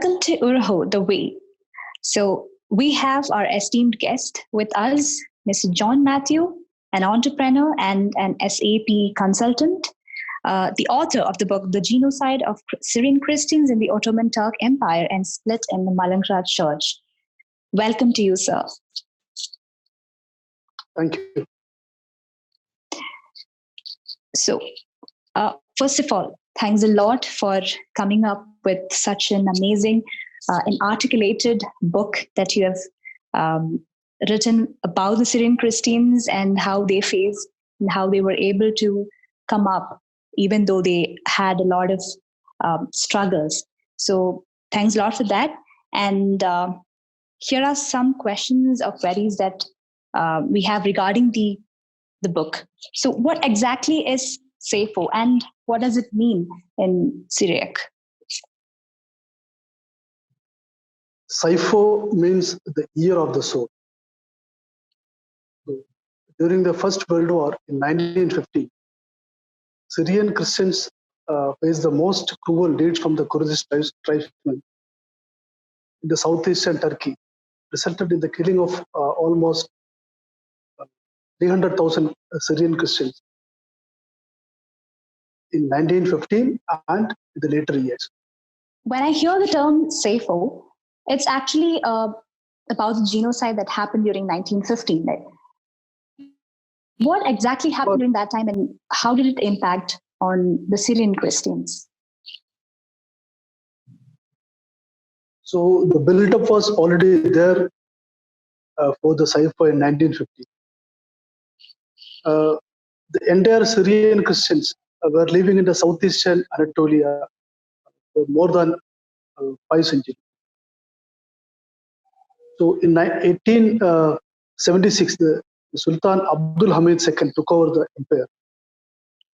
Welcome to Urho, the Way. So, we have our esteemed guest with us, Mr. John Matthew, an entrepreneur and an SAP consultant, the author of the book The Genocide of Syrian Christians in the Ottoman Turk Empire and Split in the Mallinckrodt Church. Welcome to you, sir. Thank you. So, first of all, thanks a lot for coming up with such an amazing and articulated book that you have written about the Syrian Christians and how they faced and how they were able to come up, even though they had a lot of struggles. So, thanks a lot for that. And here are some questions or queries that we have regarding the book. So, what exactly is SAFO and what does it mean in Syriac? SAFO means the year of the soul. So, during the First World War in 1950, Syrian Christians faced the most cruel deeds from the Kurdish tribesmen in the southeastern Turkey, resulted in the killing of almost 300,000 Syrian Christians in 1915 and in the later years. When I hear the term SAFO, it's actually about the genocide that happened during 1915. What exactly happened during that time and how did it impact on the Syrian Christians? So the build-up was already there for the SAFO in 1950. The entire Syrian Christians were living in the southeastern Anatolia for more than 5 centuries. So in 1876, the Sultan Abdul Hamid II took over the empire.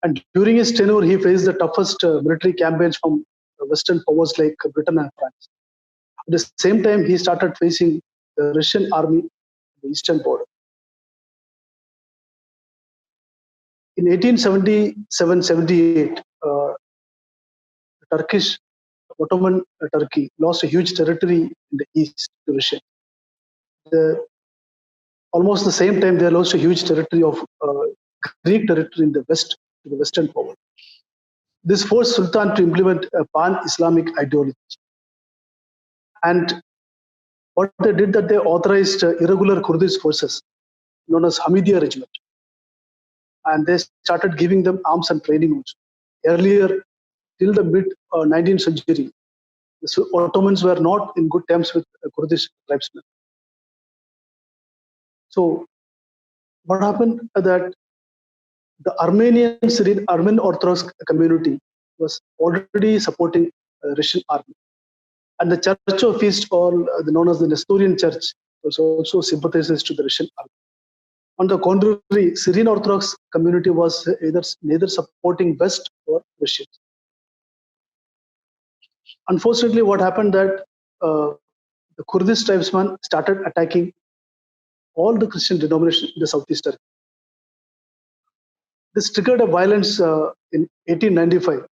And during his tenure, he faced the toughest military campaigns from Western powers like Britain and France. At the same time, he started facing the Russian army at the eastern border. In 1877-78, Turkish Ottoman Turkey lost a huge territory in the east to Russia. Almost the same time, they lost a huge territory of Greek territory in the west to the Western power. This forced Sultan to implement a pan-Islamic ideology. And what they did that they authorized irregular Kurdish forces known as Hamidiya Regiment. And they started giving them arms and training also. Earlier, till the mid-19th century, the Ottomans were not in good terms with Kurdish tribesmen. So, what happened that the Armenian Orthodox community was already supporting the Russian army. And the Church of East, known as the Nestorian Church, was also sympathizes to the Russian army. On the contrary, Syrian Orthodox community was neither supporting West or Russians. Unfortunately, what happened that the Kurdish tribesmen started attacking all the Christian denominations in the southeast Turkey. This triggered a violence in 1895.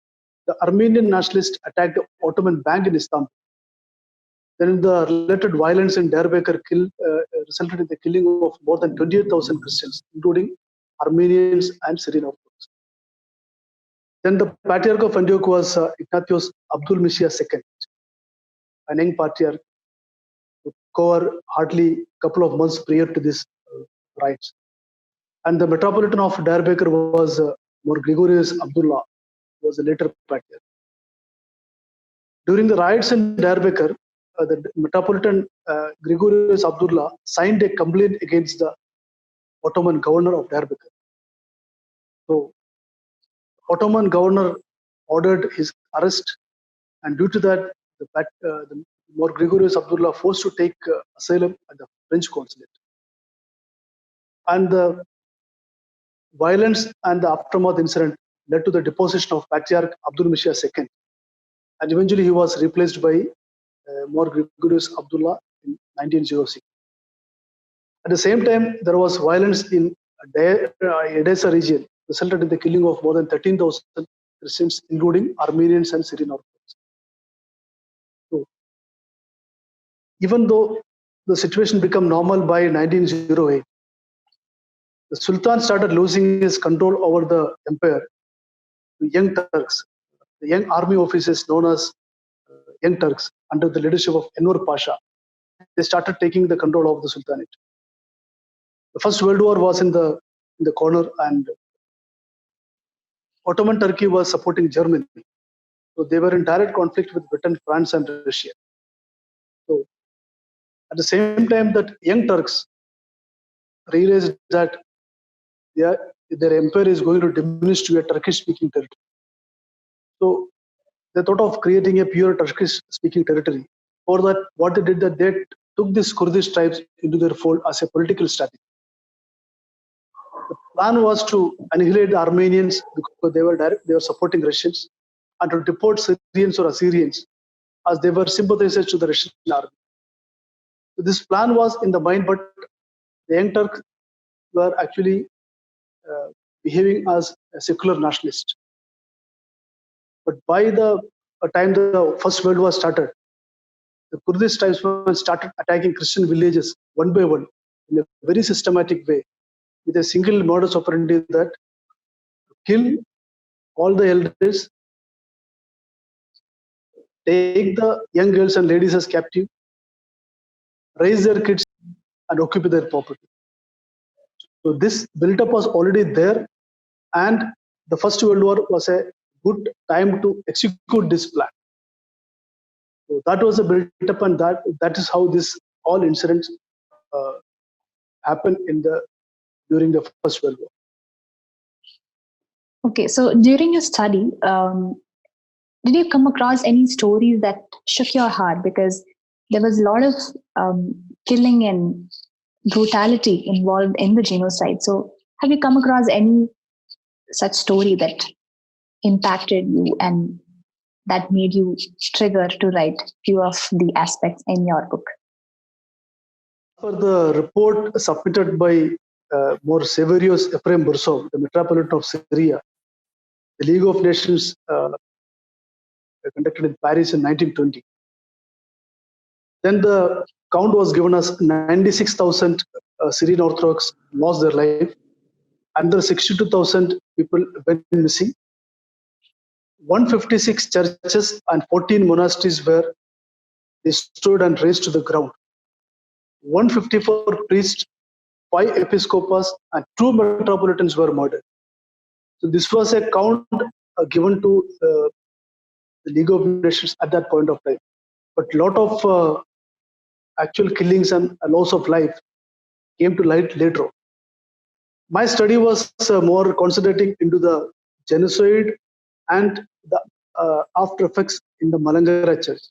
The Armenian nationalists attacked the Ottoman Bank in Istanbul. Then the related violence in Diyarbakir resulted in the killing of more than 28,000 Christians, including Armenians and Syrian Orthodox. Then the Patriarch of Antioch was Ignatius Abdul Messiah II, an young patriarch who covered hardly a couple of months prior to this riots. And the Metropolitan of Diyarbakir was More Gregorius Abdullah, who was a later patriarch. During the riots in Diyarbakir, the Metropolitan Gregorius Abdullah signed a complaint against the Ottoman governor of Diyarbakir. So, Ottoman governor ordered his arrest, and due to that, the More Gregorius Abdullah forced to take asylum at the French consulate. And the violence and the aftermath incident led to the deposition of Patriarch Abdul Messiah II, and eventually he was replaced by More Gregorius Abdullah in 1906. At the same time, there was violence in Edessa region, resulted in the killing of more than 13,000 Christians, including Armenians and Syrian Orthodox. So, even though the situation became normal by 1908, the Sultan started losing his control over the empire to young Turks, the young army officers known as Young Turks, under the leadership of Enver Pasha. They started taking the control of the Sultanate. The First World War was in the corner, and Ottoman Turkey was supporting Germany. So they were in direct conflict with Britain, France, and Russia. So at the same time, that young Turks realized that their empire is going to diminish to a Turkish-speaking territory. So they thought of creating a pure Turkish-speaking territory. For that, what they did, that they took these Kurdish tribes into their fold as a political strategy. The plan was to annihilate the Armenians because they were supporting Russians, and to deport Syrians or Assyrians as they were sympathizers to the Russian army. So this plan was in the mind, but the Young Turks were actually behaving as a secular nationalist. But by the time the First World War started, the Kurdish tribesmen started attacking Christian villages one by one in a very systematic way, with a single modus operandi that kill all the elders, take the young girls and ladies as captive, raise their kids, and occupy their property. So this build-up was already there, and the First World War was a good time to execute this plan. So that was a build-up, and that is how this all incidents happened during the First World War. Okay, so during your study, did you come across any stories that shook your heart? Because there was a lot of killing and brutality involved in the genocide. So have you come across any such story that impacted you and that made you trigger to write few of the aspects in your book? For the report submitted by more Severios Ephraim Borsov, the Metropolitan of Syria, the League of Nations conducted in Paris in 1920. Then the count was given as 96,000 Syrian Orthodox lost their life, under 62,000 people went missing. 156 churches and 14 monasteries were destroyed and razed to the ground. 154 priests, 5 episcopos, and 2 metropolitans were murdered. So this was a count given to the League of Nations at that point of time. But a lot of actual killings and loss of life came to light later on. My study was more concentrating into the genocide and the after effects in the Malangara church.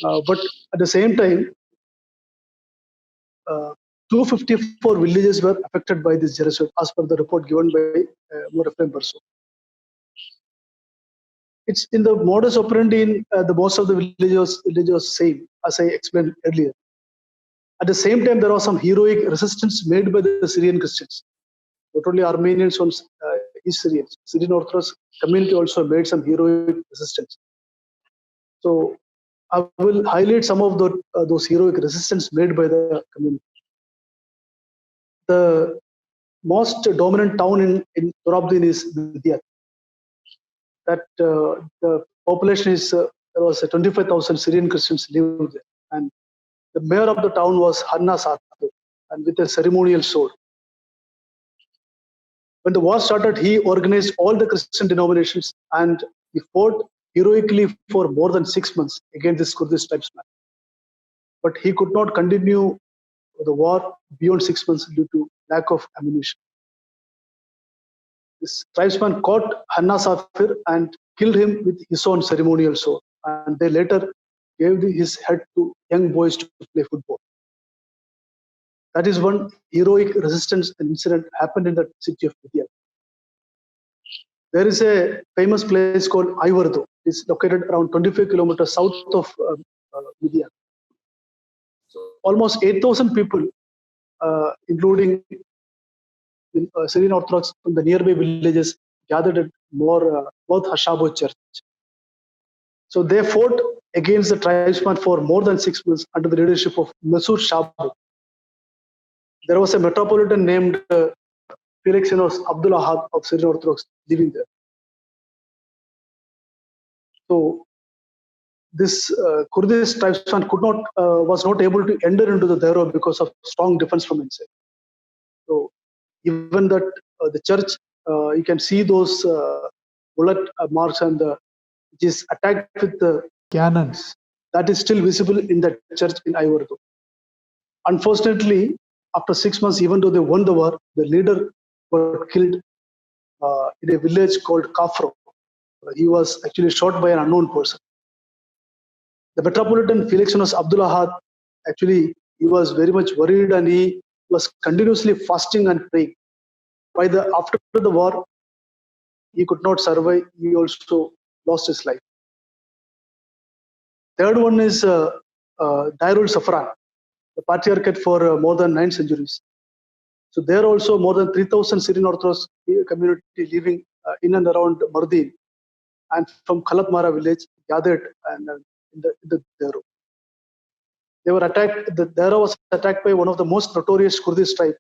But at the same time, 254 villages were affected by this genocide, as per the report given by More Ephraim Borsov. It's in the modus operandi in the most of the villages same, as I explained earlier. At the same time, there was some heroic resistance made by the Syrian Christians. Not only Armenians, on East Syrians. Syrian Orthodox community also made some heroic resistance. So I will highlight some of those heroic resistance made by the community. The most dominant town in Torabdin is Midyat. That the population is there was 25,000 Syrian Christians lived there, and the mayor of the town was Hanna Satur, and with a ceremonial sword. When the war started, he organized all the Christian denominations, and he fought heroically for more than 6 months against this Kurdish tribesman. But he could not continue the war beyond 6 months due to lack of ammunition. This tribesman caught Hanna Safir and killed him with his own ceremonial sword. And they later gave his head to young boys to play football. That is one heroic resistance incident happened in the city of Midyat. There is a famous place called Ivardo. It's located around 25 kilometers south of Midyat. So almost 8,000 people, including Syrian Orthodox from the nearby villages, gathered at Mount Hashabo Church. So they fought against the tribesman for more than 6 months under the leadership of Masur Shabu. There was a metropolitan named Felicianus Abdul Ahad of Syrian Orthodox living there. So this Kurdish tribesman was not able to enter into the Dero because of strong defense from inside. So even that the church, you can see those bullet marks and which is attacked with the Cannons. that is still visible in the church in Iverdo. Unfortunately, after 6 months, even though they won the war, the leader was killed in a village called Kafro. He was actually shot by an unknown person. The metropolitan Felicianus Abdul Ahad, actually, he was very much worried and he was continuously fasting and praying. After the war, he could not survive. He also lost his life. Third one is Dairul Safran, the patriarchate for more than 9 centuries. So there also more than 3,000 Syrian Orthodox community living in and around Mardin and from Khalatmara village gathered and in the Dero. They were attacked. The Dero was attacked by one of the most notorious Kurdish tribes,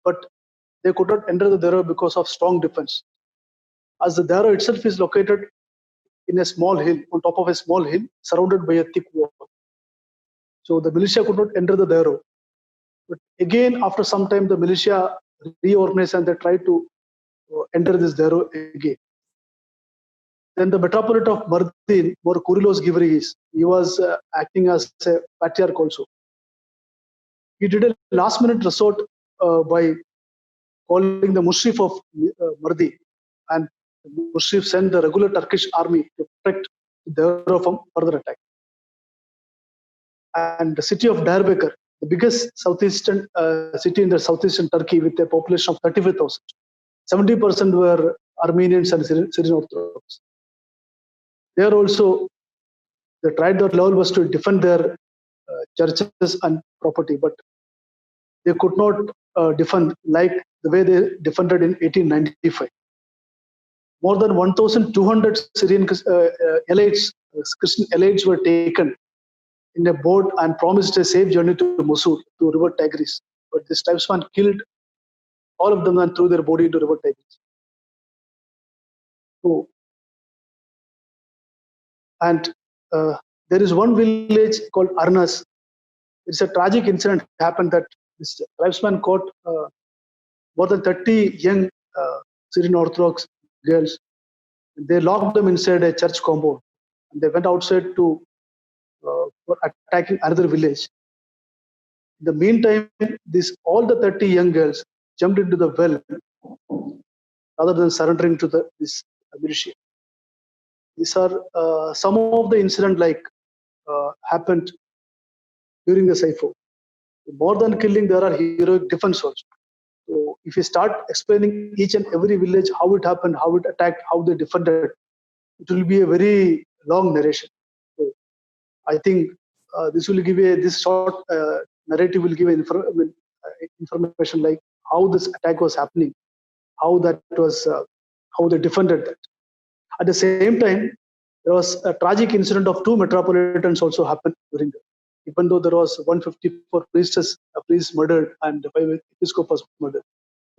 but they could not enter the Dero because of strong defense. As the Dero itself is located in a small hill, on top of a small hill, surrounded by a thick wall. So the militia could not enter the Dero. But again, after some time, the militia reorganized and they tried to enter this Dero again. Then the metropolitan of Mardin, Mor Kurilos Givriis, he was acting as a patriarch also. He did a last-minute resort by calling the Mushrif of Mardin, and Mushrif sent the regular Turkish army to protect Dero from further attack. And the city of Diyarbakir, the biggest southeastern city in the southeastern Turkey with a population of 35,000. 70% were Armenians and Syrian Orthodox. There also, they tried their level was to defend their churches and property, but they could not defend like the way they defended in 1895. More than 1,200 Syrian elites, Christian elites were taken in a boat and promised a safe journey to Mosul, to River Tigris. But this tribesman killed all of them and threw their body into River Tigris. So, and there is one village called Arnas. It's a tragic incident happened that this tribesman caught more than 30 young Syrian Orthodox girls. They locked them inside a church compound. And they went outside to for attacking another village. In the meantime, all the 30 young girls jumped into the well rather than surrendering to this militia. These are some of the incidents like happened during the Saifo. More than killing, there are heroic defense also. So if you start explaining each and every village, how it happened, how it attacked, how they defended, it will be a very long narration. So I think this short narrative will give information like how this attack was happening, how they defended that. At the same time, there was a tragic incident of 2 metropolitans also happened during that. Even though there was 154 priests murdered and 5 episcopals murdered.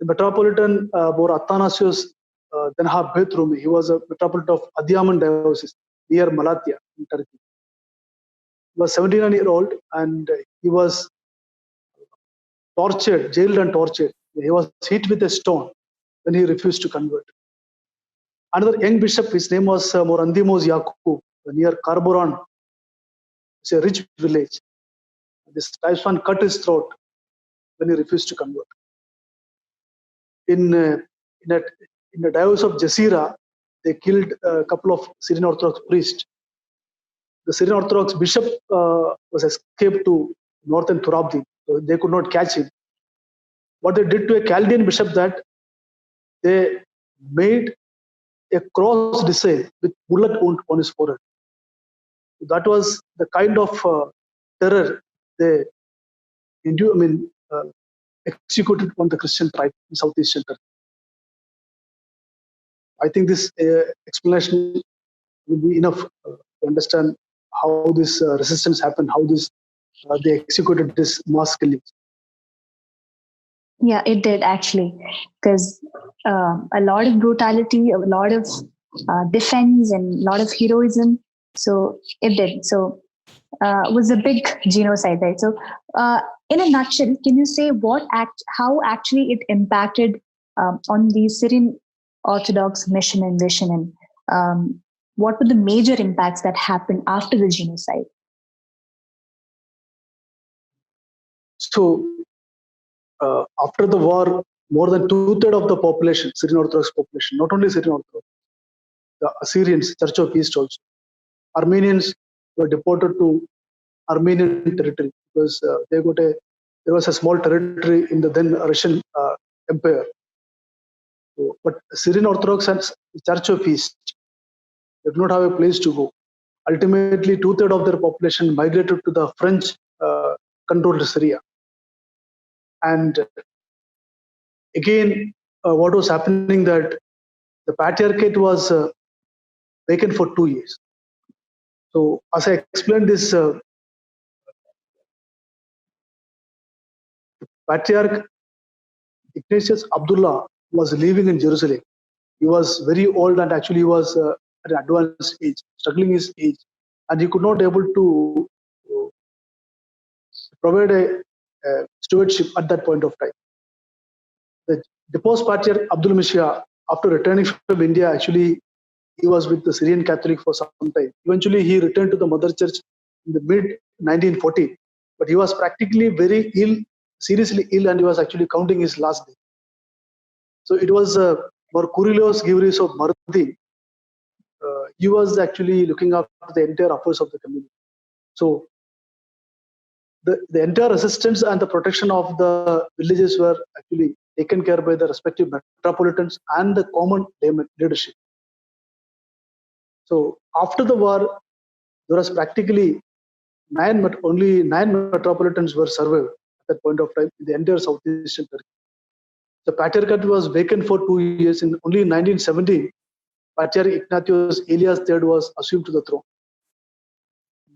The metropolitan Bor Athanasios Denha Betrumi, he was a metropolitan of Adiyaman diocese near Malatya in Turkey. He was 79-year-old and he was tortured, jailed and tortured. He was hit with a stone when he refused to convert. Another young bishop, his name was Morandimos Yaku, near Carboran. It's a rich village. This tribesman cut his throat when he refused to convert. In the diocese of Jazeera, they killed a couple of Syrian Orthodox priests. The Syrian Orthodox bishop was escaped to northern Turabdi, so they could not catch him. What they did to a Chaldean bishop that they made a cross design with bullet wound on his forehead. That was the kind of terror they executed on the Christian tribe in southeastern Turkey. I think this explanation will be enough to understand how this resistance happened, how this they executed this mass killings. Yeah, it did actually, because a lot of brutality, a lot of defense, and a lot of heroism. So it did. So was a big genocide, right? So, in a nutshell, can you say how actually it impacted on the Syrian Orthodox mission and vision, and what were the major impacts that happened after the genocide? So after the war, more than two-thirds of the population, Syrian Orthodox population, not only Syrian Orthodox, the Assyrians, Church of East also, Armenians were deported to Armenian territory because there was a small territory in the then Russian Empire. So, but Syrian Orthodox and Church of East did not have a place to go. Ultimately, two-thirds of their population migrated to the French controlled Syria. And again, what was happening that the patriarchate was vacant for 2 years. So, as I explained, this patriarch Ignatius Abdullah was living in Jerusalem. He was very old and actually he was at an advanced age, struggling his age, and he could not able to uh, provide a stewardship at that point of time. The deposed patriarch Abdul Mishia, after returning from India, actually he was with the Syrian Catholic for some time. Eventually, he returned to the Mother Church in the mid 1940, but he was practically very ill, seriously ill, and he was actually counting his last day. So it was Kyrillos Givris of Mardin. He was actually looking after the entire affairs of the community. So the entire assistance and the protection of the villages were actually taken care by the respective metropolitans and the common leadership. So after the war, there was practically only nine metropolitans were survived at that point of time in the entire southeastern Turkey. The patriarchate was vacant for 2 years. In only 1917, Patriarch Ignatius Elias III was assumed to the throne.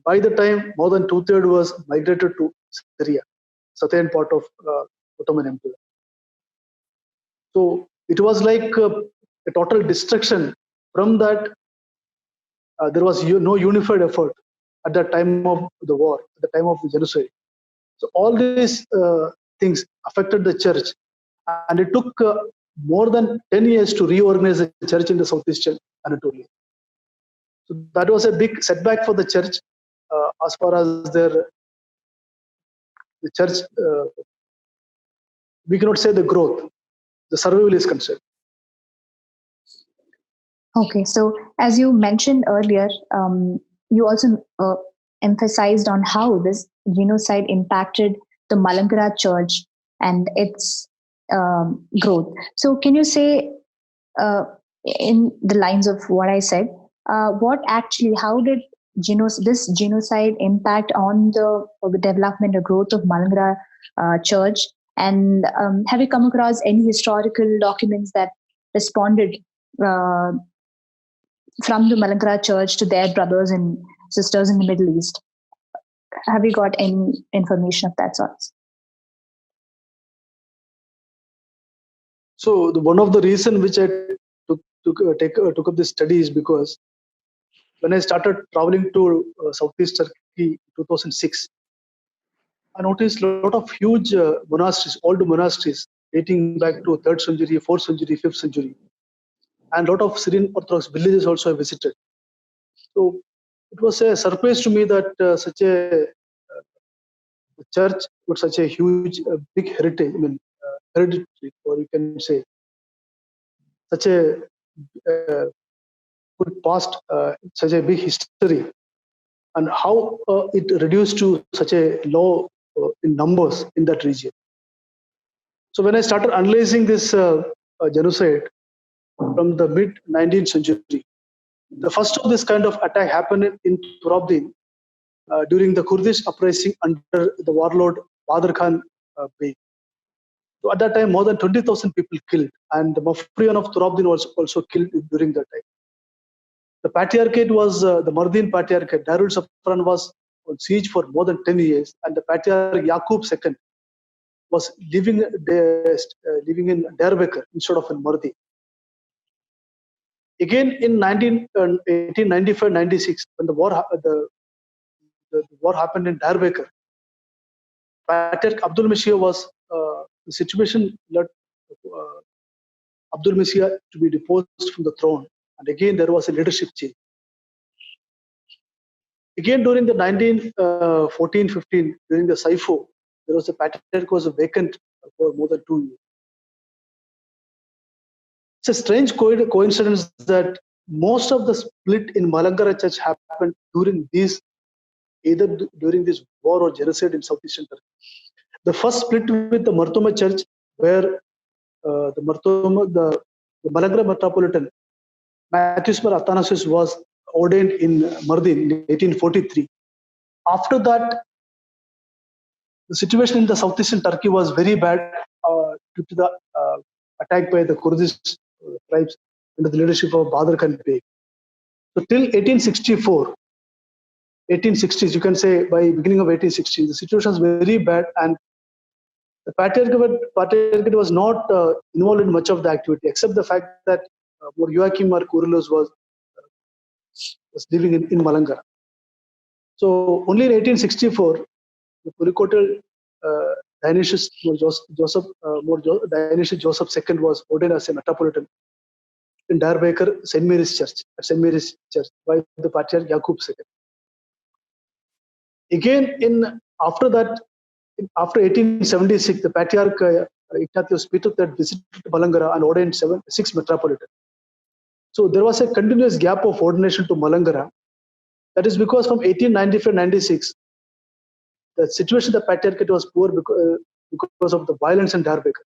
By the time, more than two-thirds was migrated to Syria, southern part of Ottoman Empire. So it was like a total destruction. From that, there was no unified effort at the time of the war, at the time of the genocide. So all these things affected the church, and it took more than 10 years to reorganize the church in the southeastern Anatolia. So that was a big setback for the church as far as the church. We cannot say the growth, the survival is concerned. Okay, so as you mentioned earlier, you also emphasized on how this genocide impacted the Malankara Church and its growth. So, can you say, in the lines of what I said, how did this genocide impact on the development or growth of Malankara Church? And have you come across any historical documents that responded from the Malankara Church to their brothers and sisters in the Middle East? Have you got any information of that sort? So one of the reason which I took up this study is because when I started traveling to Southeast Turkey in 2006, I noticed a lot of huge monasteries, old monasteries dating back to 3rd century, 4th century, 5th century, and a lot of Syrian Orthodox villages also I visited. So it was a surprise to me that such a church with such a huge, big heritage, hereditary, or you can say such a good past, such a big history, and how it reduced to such a low in numbers in that region. So when I started analyzing this genocide from the mid 19th century, the first of this kind of attack happened in Turabdin during the Kurdish uprising under the warlord Badr Khan Bey. So at that time, more than 20,000 people killed, and the Mufriyan of Turabdin was also killed during that time. The patriarchate was the Mardin patriarchate. Darul Safran was on siege for more than 10 years, and the patriarch Yaqub II was living in Diyarbakir instead of in Mardi. Again in 1895-96, when the war happened in Diyarbakir, Patriarch Abdul Masih was the situation led Abdul Masih to be deposed from the throne, and again there was a leadership change. Again during the 1914-15, during the Saifo, there was a patriarch was vacant for more than 2 years. It's a strange coincidence that most of the split in Malankara Church happened during either during this war or genocide in southeastern Turkey. The first split with the Martoma Church, where the Malankara Metropolitan Matthews Athanasius was ordained in Mardin in 1843. After that, the situation in the southeastern Turkey was very bad due to the attack by the Kurdish tribes under the leadership of Badr Khan Bey. So till 1864, 1860s, you can say by beginning of 1860s, the situation was very bad, and the patriarchate was not involved in much of the activity, except the fact that Joachim or Kyrillos was living in Malankara. So only in 1864, the Pulikkottil Dionysius Joseph II was ordained as a metropolitan in Diyarbakir, St. Mary's Church, by the Patriarch Yaqub II. Again, after that, after 1876, the Patriarch Ignatius Peter III visited Malankara and ordained 6 metropolitan. So there was a continuous gap of ordination to Malankara. That is because from 1895-96, the situation of the Patriarchate was poor because of the violence in Diyarbakir,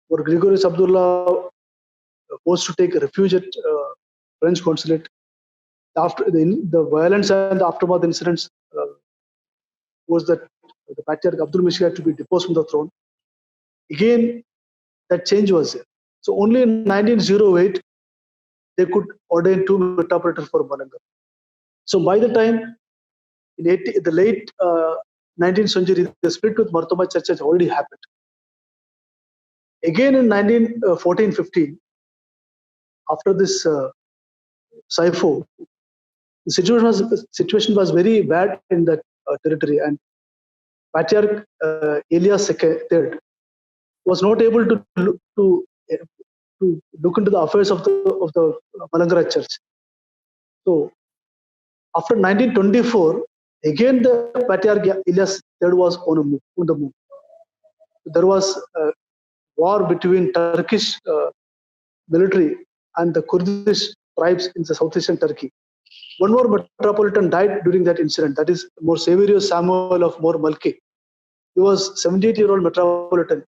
where Gregorius Abdullah was to take refuge at French consulate. After the violence and the aftermath incidents was that the Patriarch Abdul Masih had to be deposed from the throne. Again, that change was there. So only in 1908, they could ordain 2 metropolitans for Malankara. So by the time, in the late 19th century, the split with Martoma Church has already happened. Again in 1914-15, after this Saifo, the situation was very bad in that territory, and Patriarch Elias III was not able to look into the affairs of the Malankara Church. So after 1924, again the Patriarch Elias III was on the move. There was a war between Turkish military and the Kurdish tribes in the southeastern Turkey. One more metropolitan died during that incident. That is More Severius Samuel of More Malki. He was 78-year-old metropolitan.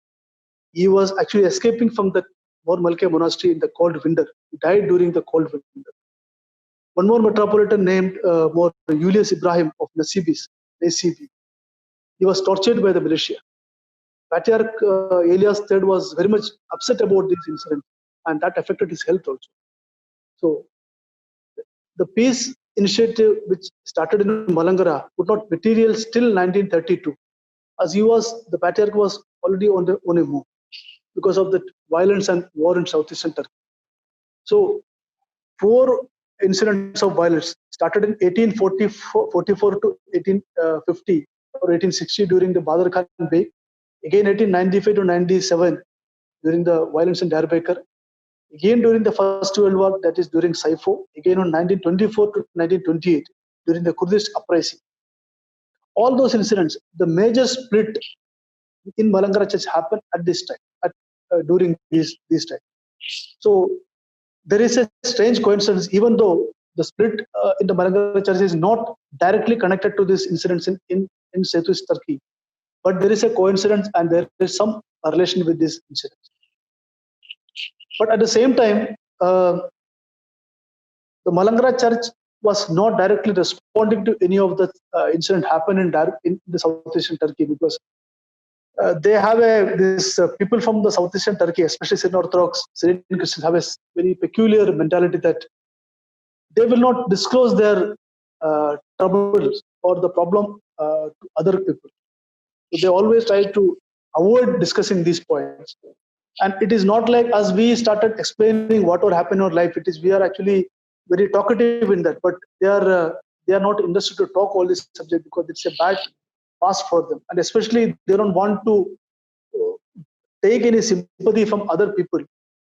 He was actually escaping from the More Malki monastery in the cold winter. He died during the cold winter. One more metropolitan named More Julius Ibrahim of Nasibis. He was tortured by the militia. Patriarch Elias III was very much upset about this incident, and that affected his health also. So the peace initiative which started in Malankara could not materialize till 1932, as the Patriarch was already on a move because of the violence and war in southeastern Turkey. So 4 incidents of violence started in 1844 to 1850 or 1860 during the Badr Khan Bey. Again 1895 to 97 during the violence in Diyarbakir. Again during the First World War, that is during Saifo. Again on 1924 to 1928 during the Kurdish uprising. All those incidents, the major split in Malankara Church happened at this time, during this time. So there is a strange coincidence, even though the split in the Malankara Church is not directly connected to these incidents in southeast Turkey, but there is a coincidence and there is some relation with this incident. But at the same time, the Malankara Church was not directly responding to any of the incident happened in the southeastern Turkey, because they have people from the southeastern Turkey, especially Syrian Orthodox, Syrian Christians, have a very peculiar mentality that they will not disclose their troubles or the problem to other people. So they always try to avoid discussing these points. And it is not like as we started explaining what will happen in our life. It is we are actually very talkative in that, but they are not interested to talk all this subject because it's a bad past for them, and especially they don't want to take any sympathy from other people.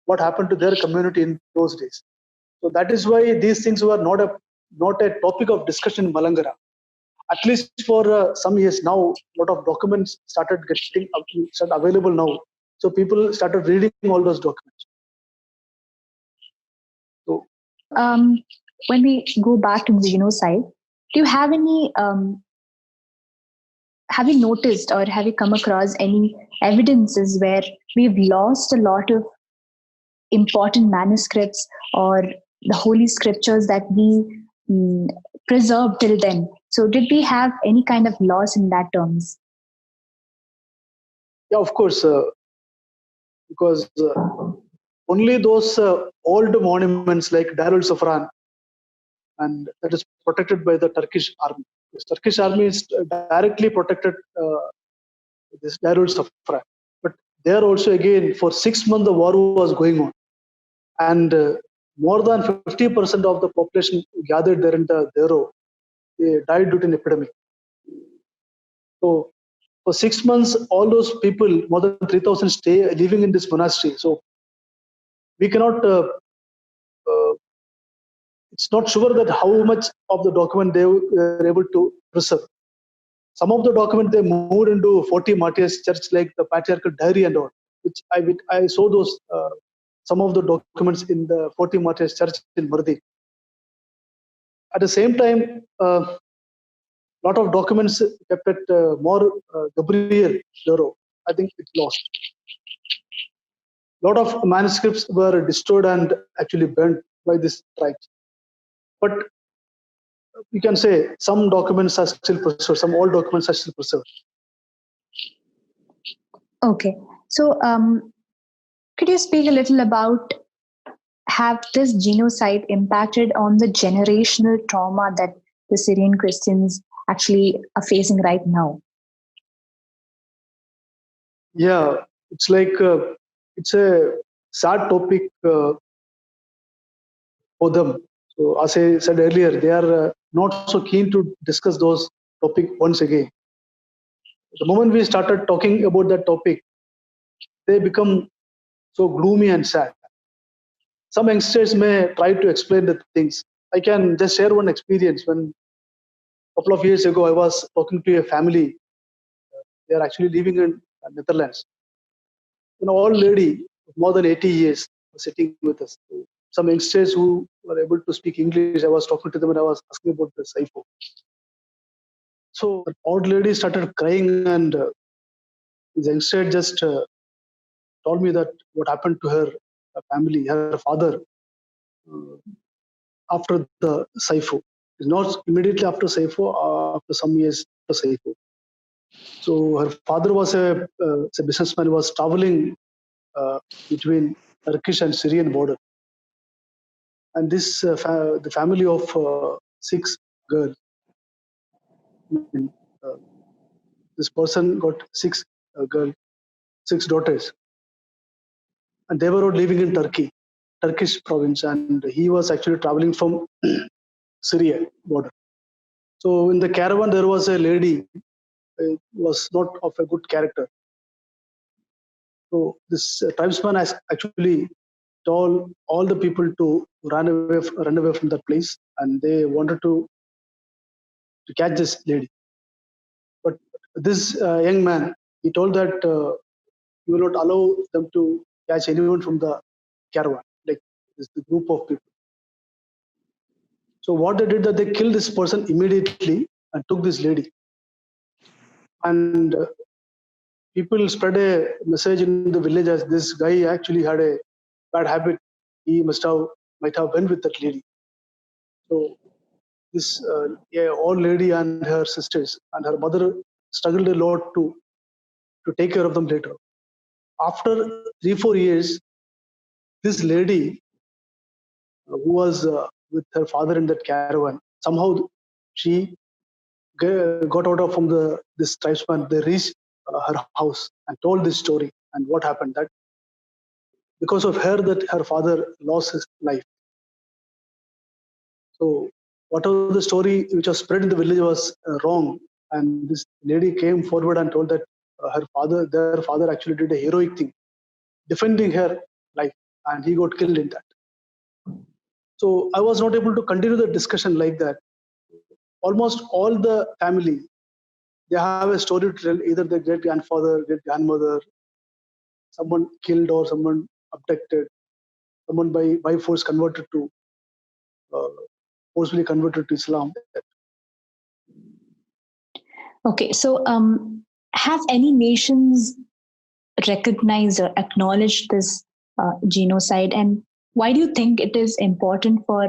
What happened to their community in those days? So that is why these things were not a topic of discussion in Malangara. At least for some years now, a lot of documents started getting started available now. So people started reading all those documents. So When we go back to the genocide, do you have any? Have you noticed or have you come across any evidences where we've lost a lot of important manuscripts or the holy scriptures that we mm, preserved till then? So, did we have any kind of loss in that terms? yeah, of course, because only those old monuments like Darul Safran, and that is protected by the Turkish army. The Turkish army is directly protected this Darul Safran. But there also again for 6 months the war was going on, and more than 50% of the population gathered there in the Dero, they died due to an epidemic. So for 6 months, all those people, more than 3,000, stay living in this monastery. So we cannot. It's not sure that how much of the document they were able to preserve. Some of the document they moved into 40 Martyrs Church, like the patriarchal diary and all, which I saw those some of the documents in the 40 Martyrs Church in Mardi. At the same time, lot of documents kept at more Gabriel Dero. I think it lost. Lot of manuscripts were destroyed and actually burnt by this tribes. But you can say some documents are still preserved, some old documents are still preserved. Okay. So, could you speak a little about have this genocide impacted on the generational trauma that the Syrian Christians actually are facing right now? Yeah, it's like it's a sad topic for them. So as I said earlier, they are not so keen to discuss those topic once again. The moment we started talking about that topic, they become so gloomy and sad. Some youngsters may try to explain the things. I can just share one experience. When a couple of years ago, I was talking to a family. They are actually living in Netherlands. An old lady, more than 80 years, was sitting with us. Some youngsters who were able to speak English, I was talking to them and I was asking about the Saifo. So an old lady started crying, and the youngster just told me that what happened to her family, her father, uh, after the Saifo. It's not immediately after Saifo, after some years after Saifo. So her father was a businessman who was traveling between Turkish and Syrian border. And this the family of 6 girls. I mean, uh, this person got 6 daughters, and they were all living in Turkey, Turkish province, and he was actually traveling from Syria border. So in the caravan there was a lady was not of a good character. So this tribesman has actually told all the people to run away from that place, and they wanted to catch this lady. But this young man, he told that he will not allow them to catch anyone from the caravan, like this the group of people. So what they did that they killed this person immediately and took this lady. And people spread a message in the village as this guy actually had a bad habit. He might have went with that lady. So this old lady and her sisters and her mother struggled a lot to take care of them later. After 3 4 years, this lady who was with her father in that caravan. Somehow she got out of from this tribesman. They reached her house and told this story and what happened. That because of her, that her father lost his life. So whatever the story which was spread in the village was wrong, and this lady came forward and told that their father actually did a heroic thing, defending her life, and he got killed in that. So I was not able to continue the discussion like that. Almost all the family, they have a story to tell, either their great grandfather, great grandmother, someone killed or someone abducted, someone by force converted to uh, forcefully converted to Islam. Okay, so have any nations recognized or acknowledged this genocide, and why do you think it is important for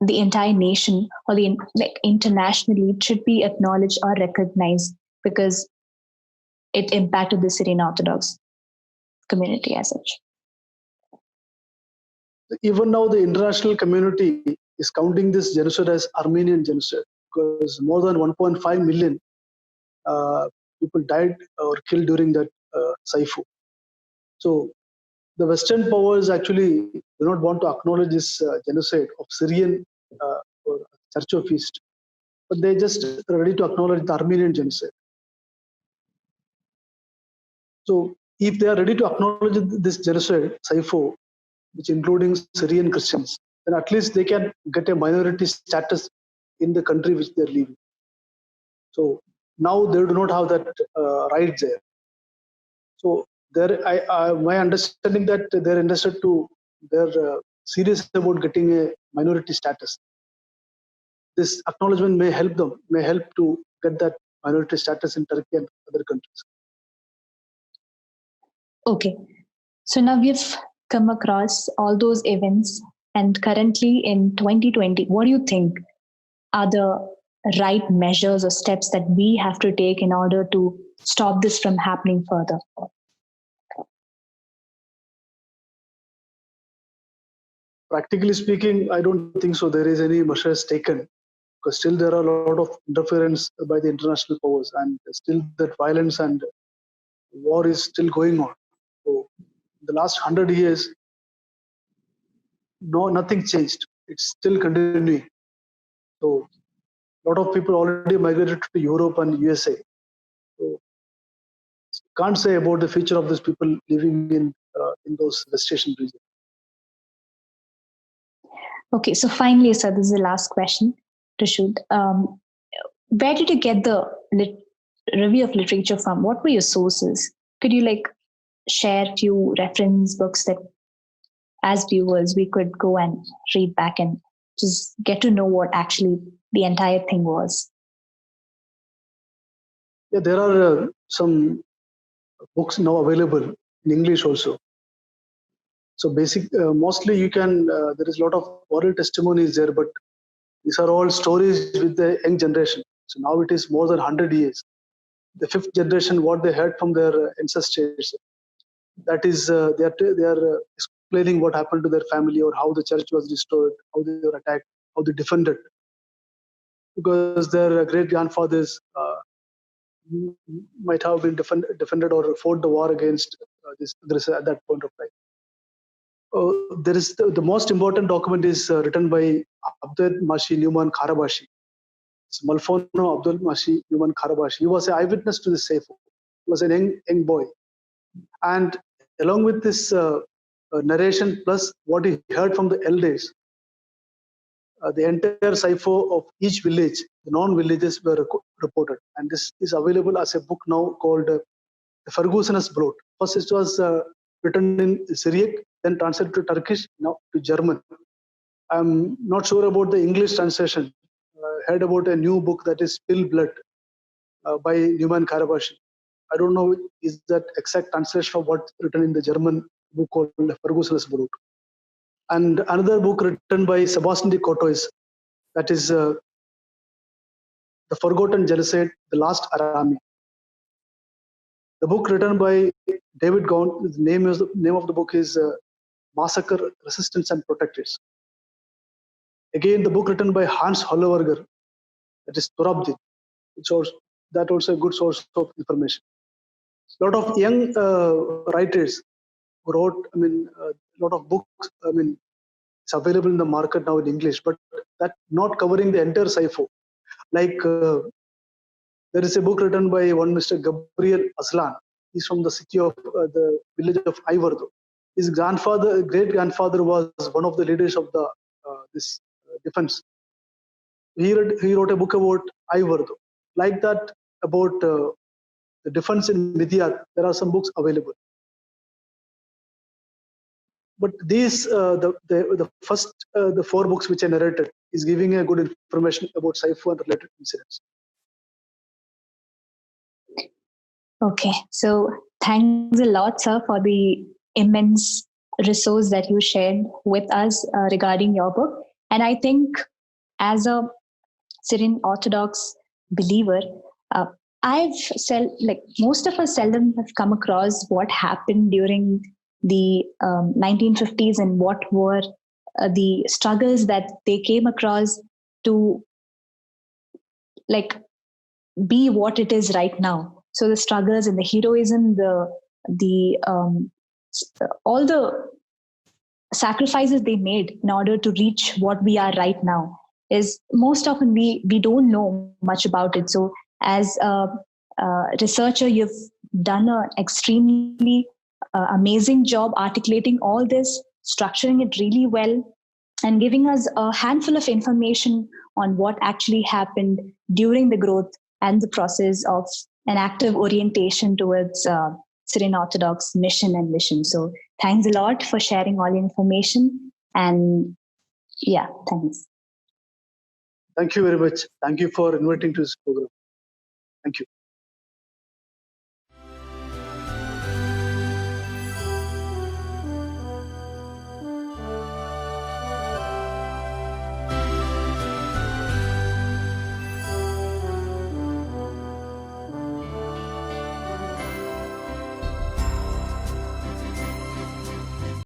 the entire nation or like internationally it should be acknowledged or recognized because it impacted the Syrian Orthodox community as such? Even now, the international community is counting this genocide as Armenian genocide because more than 1.5 million people died or killed during that Saifu. So the Western powers actually do not want to acknowledge this genocide of Syrian or Church of East, but they just ready to acknowledge the Armenian genocide. So if they are ready to acknowledge this genocide, Saifu, which including Syrian Christians, then at least they can get a minority status in the country which they're living. So now they do not have that right there. So there, my understanding that they're interested to, they're serious about getting a minority status. This acknowledgement may help them, may help to get that minority status in Turkey and other countries. Okay, so now we've come across all those events, and currently in 2020, what do you think are the right measures or steps that we have to take in order to stop this from happening further? Practically speaking, I don't think so. There is any measures taken because still there are a lot of interference by the international powers, and still that violence and war is still going on. So, the last 100 years, nothing changed. It's still continuing. So, a lot of people already migrated to Europe and USA. So, can't say about the future of these people living in those West Asian regions. Okay, so finally, sir, this is the last question to shoot. Where did you get the review of literature from? What were your sources? Could you like share a few reference books that as viewers we could go and read back and just get to know what actually the entire thing was? Yeah, there are some books now available in English also. So mostly you can, there is a lot of oral testimonies there, but these are all stories with the young generation. So now it is more than 100 years. The fifth generation, what they heard from their ancestors, that is, they are explaining what happened to their family or how the church was destroyed, how they were attacked, how they defended. Because their great grandfathers might have been defended or fought the war against this at that point of time. There is the most important document is written by Abdul Mashi Newman Karabashi. It's Malfono Abdul Mashi Newman Karabashi. He was an eyewitness to this Saifu. He was a young boy. And along with this narration plus what he heard from the elders, the entire Saifu of each village, the non-villages were reported. And this is available as a book now called The Ferguson's Blood. First it was written in Syriac, then translated to Turkish, now to German. I'm not sure about the English translation. I heard about a new book that is Spill Blood by Newman Karabashi. I don't know is that exact translation of what's written in the German book called Ferguson's Blood. And another book written by Sebastian de Courtois, that is The Forgotten Genocide, The Last Arami. The book written by David Gaunt, the name of the book is Massacre, Resistance and Protectors. Again, the book written by Hans Holleberger, that is Turabdi, that also a good source of information. A lot of young writers who wrote, a lot of books, it's available in the market now in English, but that not covering the entire Saifo. Like there is a book written by one Mr. Gabriel Aslan. He's from the city of the village of Ivardo. His grandfather, great grandfather, was one of the leaders of the this defense. He wrote a book about Ivardo. Like that, about the defense in Midyat, there are some books available. But these, the first, the four books which I narrated, is giving a good information about Saifu and related incidents. Okay, so thanks a lot, sir, for the immense resource that you shared with us regarding your book. And I think as a Syrian Orthodox believer, most of us seldom have come across what happened during the 1950s and what were the struggles that they came across to be what it is right now. So the struggles and the heroism, the all the sacrifices they made in order to reach what we are right now is most often we don't know much about it. So as a researcher, you've done an extremely amazing job articulating all this, structuring it really well, and giving us a handful of information on what actually happened during the growth and the process of an active orientation towards Syrian Orthodox mission and vision. So thanks a lot for sharing all the information. And yeah, thanks. Thank you very much. Thank you for inviting to this program. Thank you.